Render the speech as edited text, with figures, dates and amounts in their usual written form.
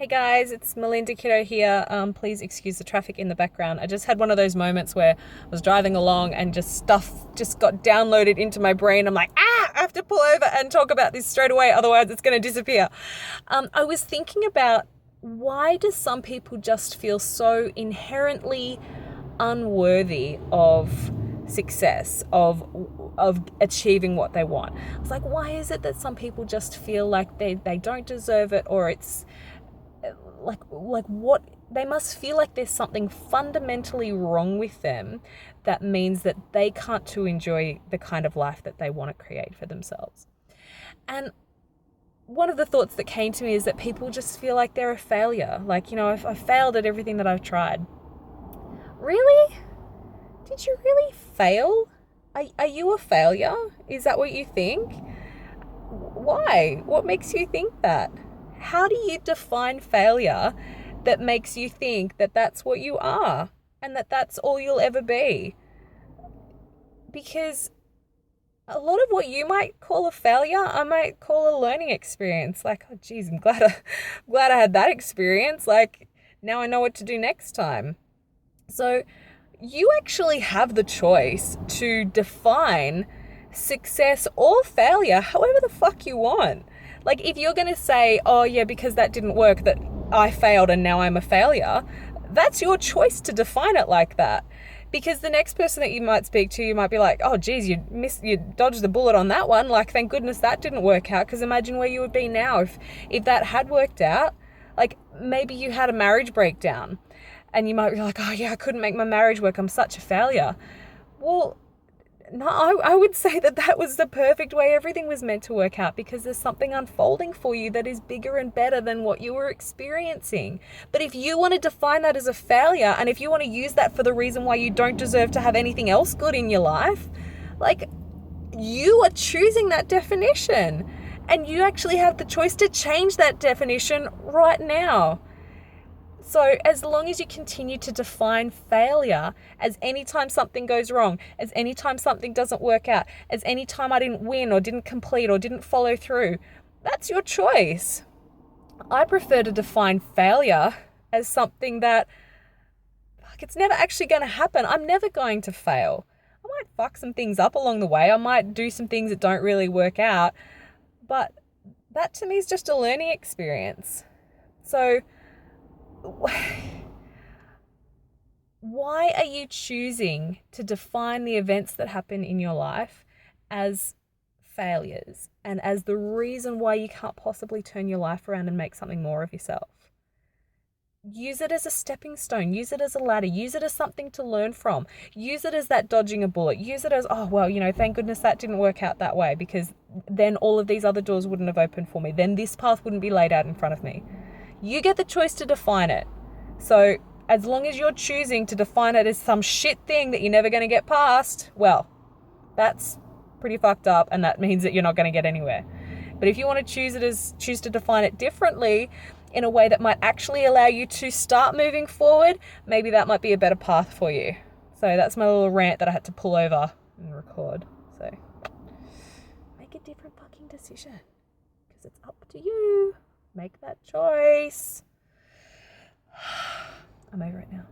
Hey guys, it's Melinda Kitto here. Please excuse the traffic in the background. I just had one of those moments where I was driving along and just stuff just got downloaded into my brain. I'm like, I have to pull over and talk about this straight away, otherwise it's going to disappear. I was thinking about, why do some people just feel so inherently unworthy of success, of achieving what they want? I was like, why is it that some people just feel like they don't deserve it, or it's like what they must feel like there's something fundamentally wrong with them that means that they can't to enjoy the kind of life that they want to create for themselves. And one of the thoughts that came to me is that people just feel like they're a failure. Like, I've failed at everything that I've tried. Really? Did you really fail? Are you a failure? Is that what you think? Why? What makes you think that? How do you define failure that makes you think that that's what you are and that that's all you'll ever be? Because a lot of what you might call a failure, I might call a learning experience. Like, oh geez, I'm glad I had that experience. Like, now I know what to do next time. So you actually have the choice to define success or failure however the fuck you want. Like, if you're going to say, oh yeah, because that didn't work, that I failed and now I'm a failure, that's your choice to define it like that. Because the next person that you might speak to, you might be like, oh geez, you dodged the bullet on that one. Like, thank goodness that didn't work out, because imagine where you would be now if that had worked out. Like, maybe you had a marriage breakdown and you might be like, oh yeah, I couldn't make my marriage work, I'm such a failure. Well, no, I would say that was the perfect way everything was meant to work out, because there's something unfolding for you that is bigger and better than what you were experiencing. But if you want to define that as a failure, and if you want to use that for the reason why you don't deserve to have anything else good in your life, like, you are choosing that definition. And you actually have the choice to change that definition right now. So as long as you continue to define failure as any time something goes wrong, as any time something doesn't work out, as any time I didn't win or didn't complete or didn't follow through, that's your choice. I prefer to define failure as something that, like, it's never actually going to happen. I'm never going to fail. I might fuck some things up along the way. I might do some things that don't really work out. But that to me is just a learning experience. So why are you choosing to define the events that happen in your life as failures and as the reason why you can't possibly turn your life around and make something more of yourself? Use it as a stepping stone. Use it as a ladder. Use it as something to learn from. Use it as that dodging a bullet. Use it as, oh, well, thank goodness that didn't work out that way, because then all of these other doors wouldn't have opened for me. Then this path wouldn't be laid out in front of me. You get the choice to define it. So as long as you're choosing to define it as some shit thing that you're never going to get past, well, that's pretty fucked up, and that means that you're not going to get anywhere. But if you want to choose to define it differently, in a way that might actually allow you to start moving forward, maybe that might be a better path for you. So that's my little rant that I had to pull over and record. So make a different fucking decision, because it's up to you. Make that choice. I'm over it now.